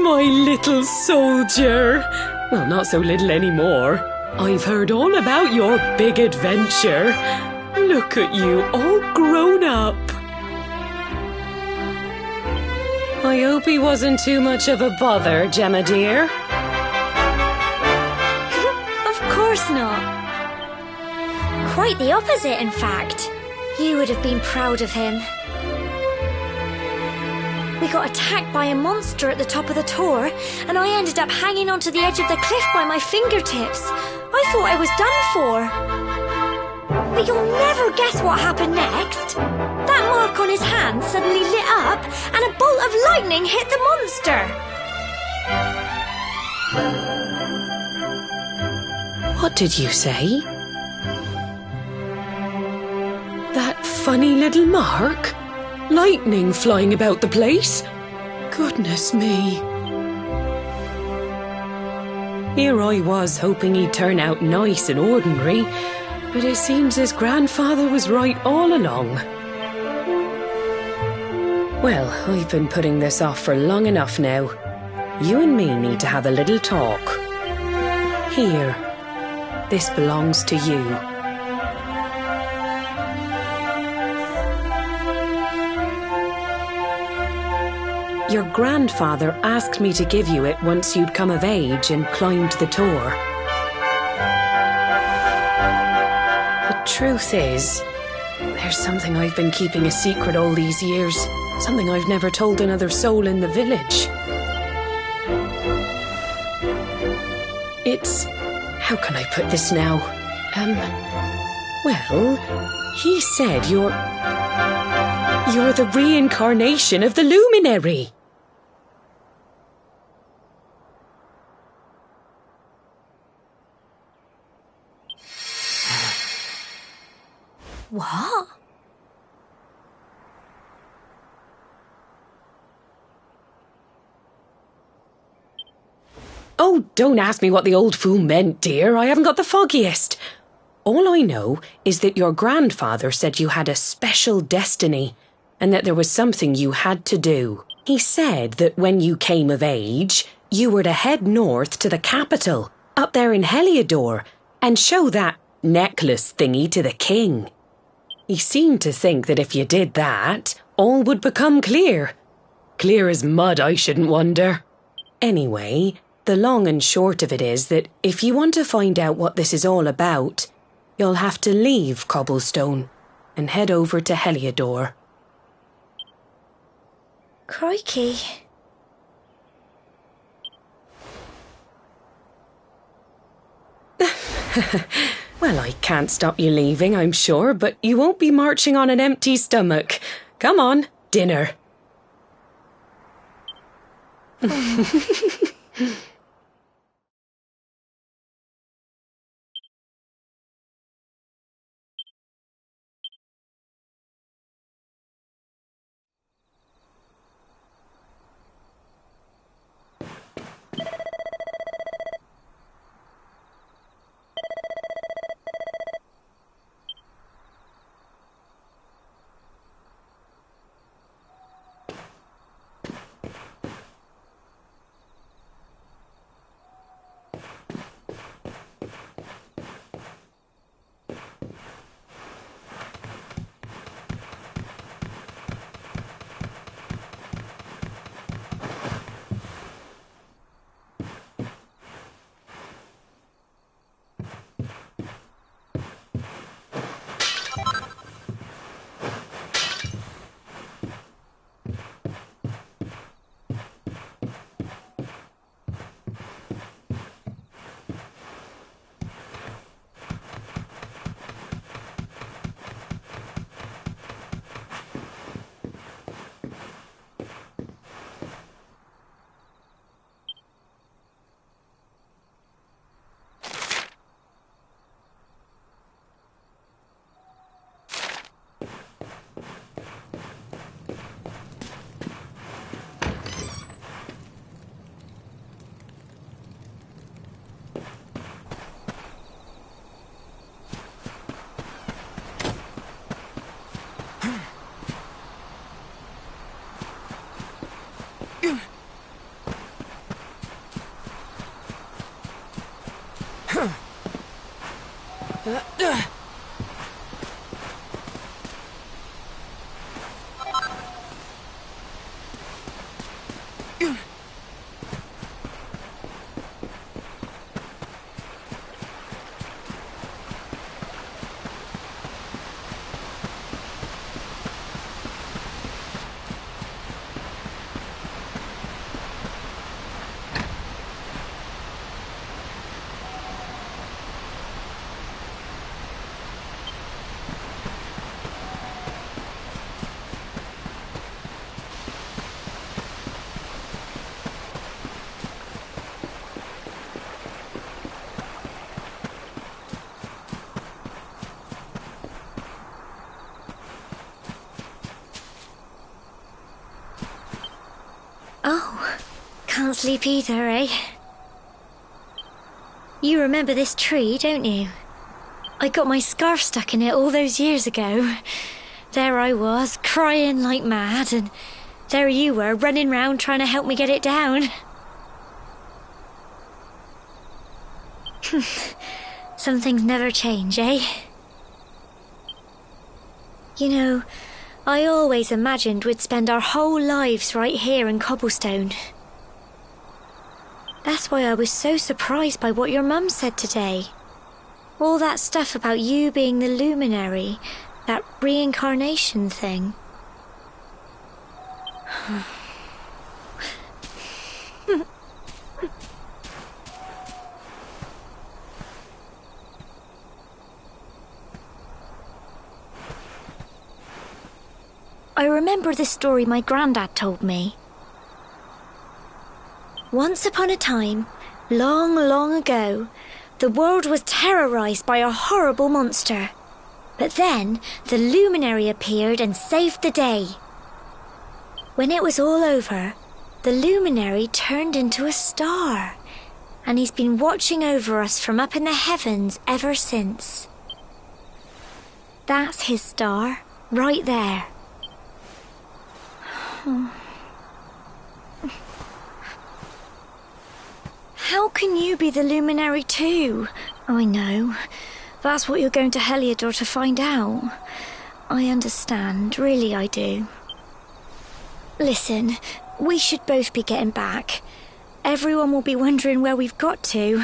My little soldier. Well, not so little anymore. I've heard all about your big adventure. Look at you, all grown up. I hope he wasn't too much of a bother, Gemma dear. Of course not. Quite the opposite, in fact. You would have been proud of him. We got attacked by a monster at the top of the tor, and I ended up hanging onto the edge of the cliff by my fingertips. I thought I was done for. But you'll never guess what happened next. That mark on his hand suddenly lit up, and a bolt of lightning hit the monster. What did you say? That funny little mark? Lightning flying about the place? Goodness me. Here I was hoping he'd turn out nice and ordinary, but it seems his grandfather was right all along. Well, I've been putting this off for long enough now. You and me need to have a little talk. Here, this belongs to you. Your grandfather asked me to give you it once you'd come of age and climbed the tor. The truth is, there's something I've been keeping a secret all these years. Something I've never told another soul in the village. It's... how can I put this now? Well, he said you're the reincarnation of the luminary. What? Oh, don't ask me what the old fool meant, dear. I haven't got the foggiest. All I know is that your grandfather said you had a special destiny and that there was something you had to do. He said that when you came of age, you were to head north to the capital, up there in Heliodor, and show that necklace thingy to the king. He seemed to think that if you did that, all would become clear. Clear as mud, I shouldn't wonder. Anyway, the long and short of it is that if you want to find out what this is all about, you'll have to leave Cobblestone and head over to Heliodor. Crikey. Well, I can't stop you leaving, I'm sure, but you won't be marching on an empty stomach. Come on, dinner. Oh, can't sleep either, eh? You remember this tree, don't you? I got my scarf stuck in it all those years ago. There I was, crying like mad, and there you were, running round trying to help me get it down. Some things never change, eh? You know, I always imagined we'd spend our whole lives right here in Cobblestone. That's why I was so surprised by what your mum said today. All that stuff about you being the luminary, that reincarnation thing. I remember the story my granddad told me. Once upon a time, long, long ago, the world was terrorized by a horrible monster. But then, the luminary appeared and saved the day. When it was all over, the luminary turned into a star, and he's been watching over us from up in the heavens ever since. That's his star, right there. How can you be the luminary too? I know. That's what you're going to Heliodor to find out. I understand, really I do. Listen, we should both be getting back. Everyone will be wondering where we've got to.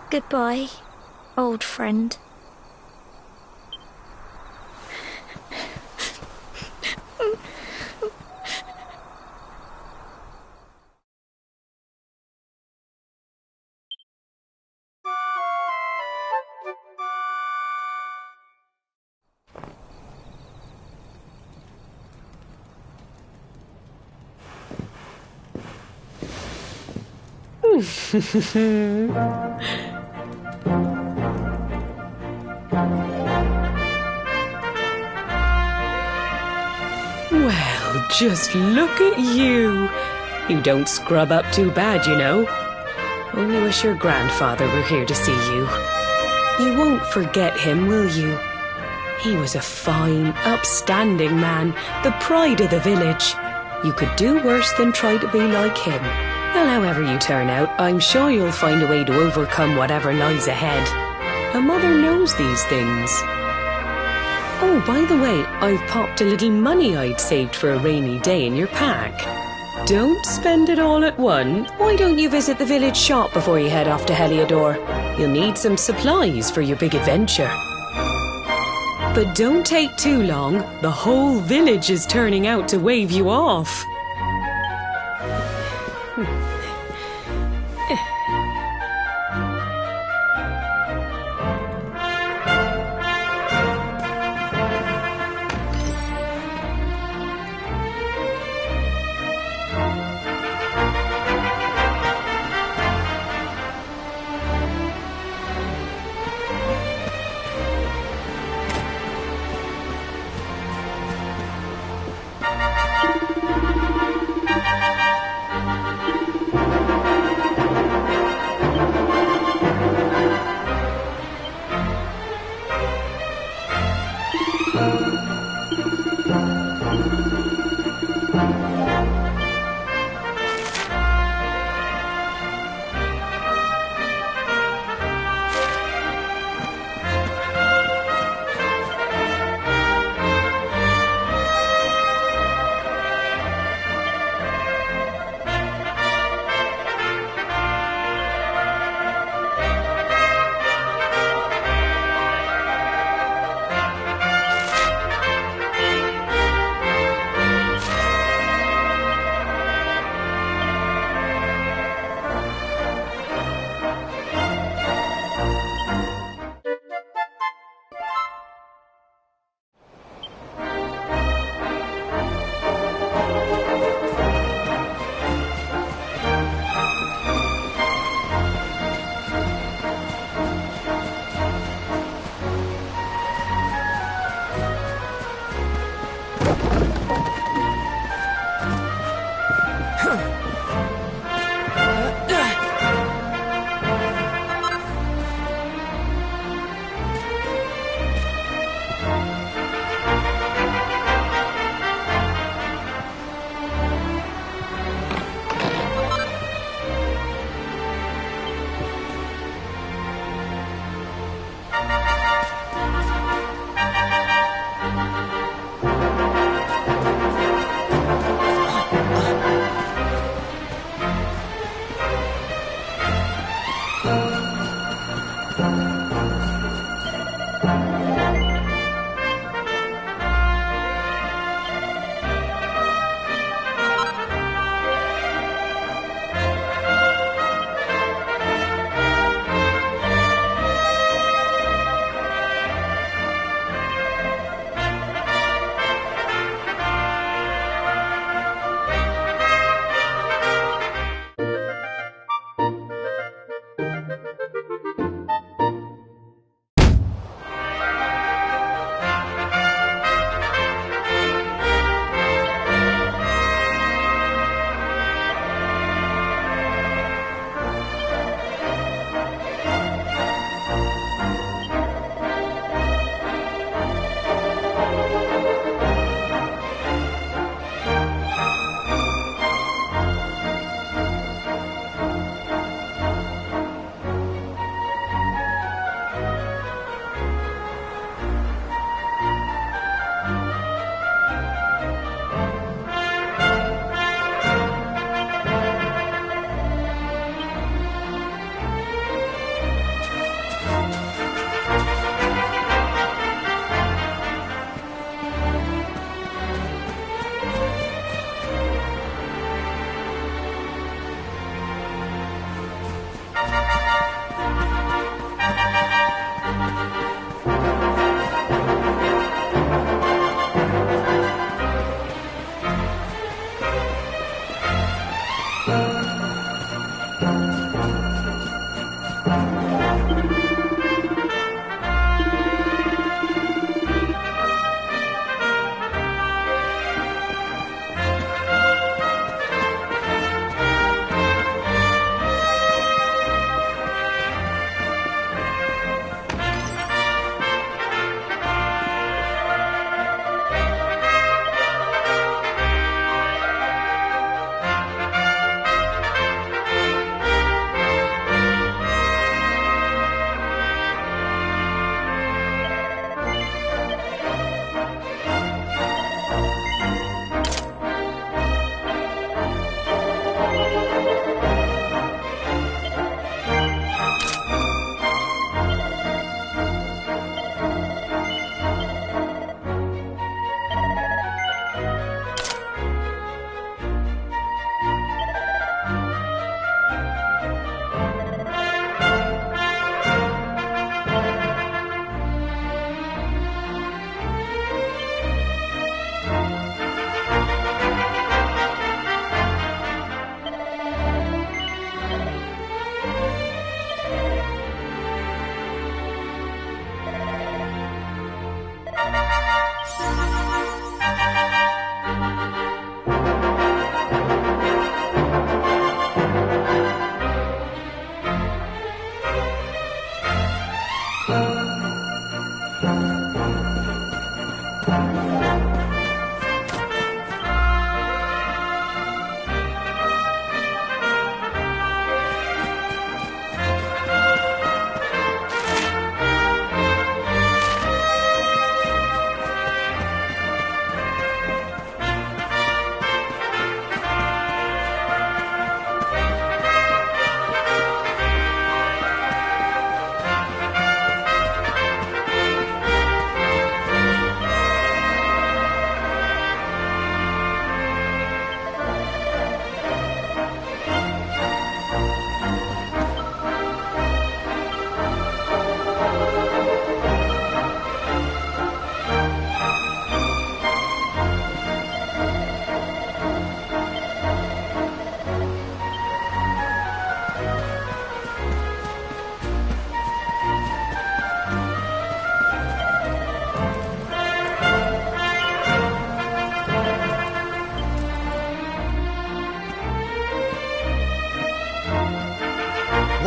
Goodbye, old friend. Well, just look at you. You don't scrub up too bad, you know. Only wish your grandfather were here to see you. You won't forget him, will you? He was a fine, upstanding man, the pride of the village. You could do worse than try to be like him. Well, however you turn out, I'm sure you'll find a way to overcome whatever lies ahead. A mother knows these things. Oh, by the way, I've popped a little money I'd saved for a rainy day in your pack. Don't spend it all at once. Why don't you visit the village shop before you head off to Heliodor? You'll need some supplies for your big adventure. But don't take too long. The whole village is turning out to wave you off.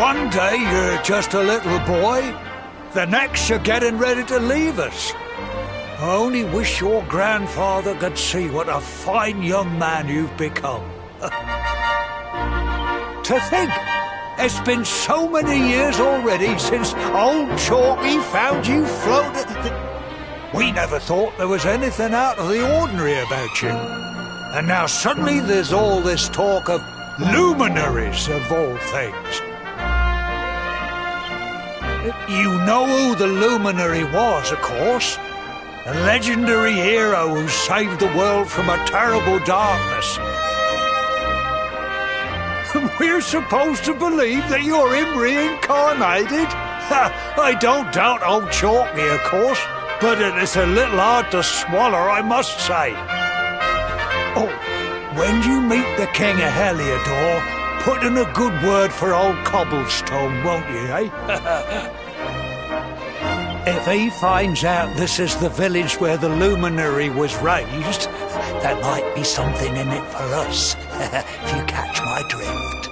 One day you're just a little boy, the next you're getting ready to leave us. I only wish your grandfather could see what a fine young man you've become. To think, it's been so many years already since old Chalky found you floating. We never thought there was anything out of the ordinary about you. And now suddenly there's all this talk of luminaries of all things. You know who the luminary was, of course. A legendary hero who saved the world from a terrible darkness. We're supposed to believe that you're him reincarnated? I don't doubt old Chalky, of course, but it's a little hard to swallow, I must say. Oh, when you meet the King of Heliodor, put in a good word for old Cobblestone, won't you, eh? If he finds out this is the village where the luminary was raised, there might be something in it for us, if you catch my drift.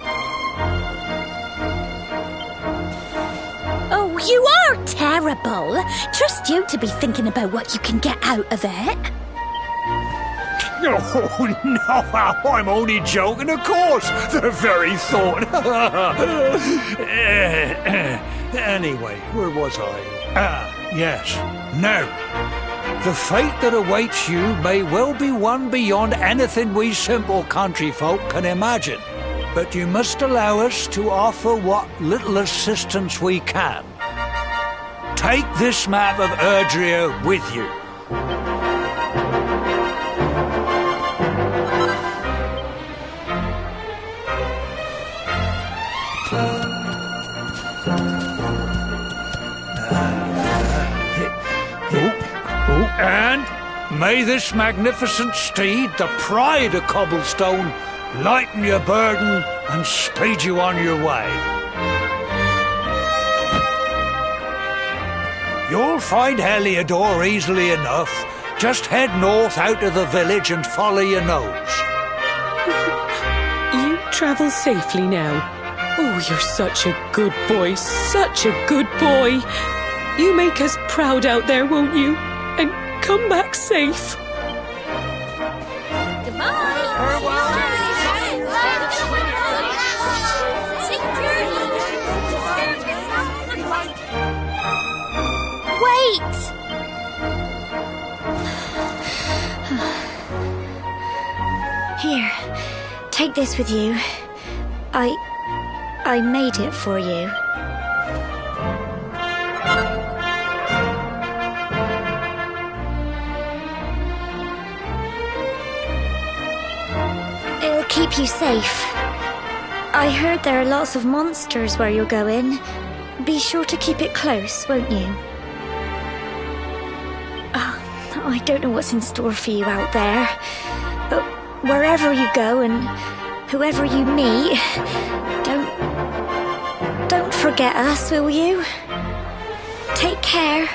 Oh, you are terrible. Trust you to be thinking about what you can get out of it. Oh, no, I'm only joking, of course. The very thought. Anyway, where was I? Yes. Now, the fate that awaits you may well be one beyond anything we simple country folk can imagine. But you must allow us to offer what little assistance we can. Take this map of Erdrea with you. And may this magnificent steed, the pride of Cobblestone, lighten your burden and speed you on your way. You'll find Heliodor easily enough. Just head north out of the village and follow your nose. You travel safely now. Oh, you're such a good boy, such a good boy. You make us proud out there, won't you? And come back safe. Wait! Here, take this with you. I made it for you. It'll keep you safe. I heard there are lots of monsters where you're going. Be sure to keep it close, won't you? I don't know what's in store for you out there, but wherever you go and whoever you meet, don't forget us, will you? Take care.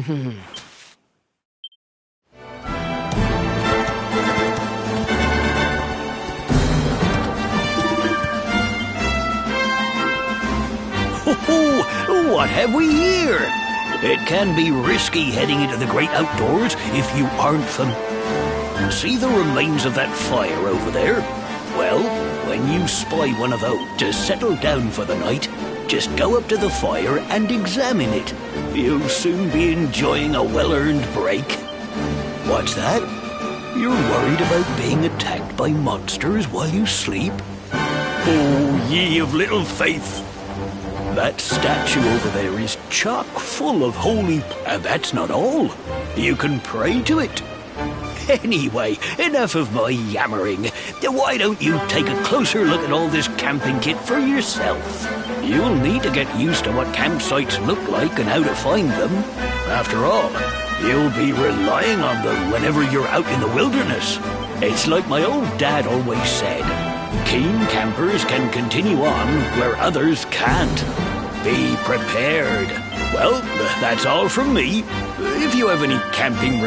Oh, what have we here? It can be risky heading into the great outdoors if you aren't See the remains of that fire over there? Well, when you spy one of those to settle down for the night, just go up to the fire and examine it. You'll soon be enjoying a well-earned break. What's that? You're worried about being attacked by monsters while you sleep? Oh, ye of little faith! That statue over there is chock full of holy... And that's not all. You can pray to it. Anyway, enough of my yammering. Why don't you take a closer look at all this camping kit for yourself? You'll need to get used to what campsites look like and how to find them. After all, you'll be relying on them whenever you're out in the wilderness. It's like my old dad always said, keen campers can continue on where others can't. Be prepared. Well, that's all from me. If you have any camping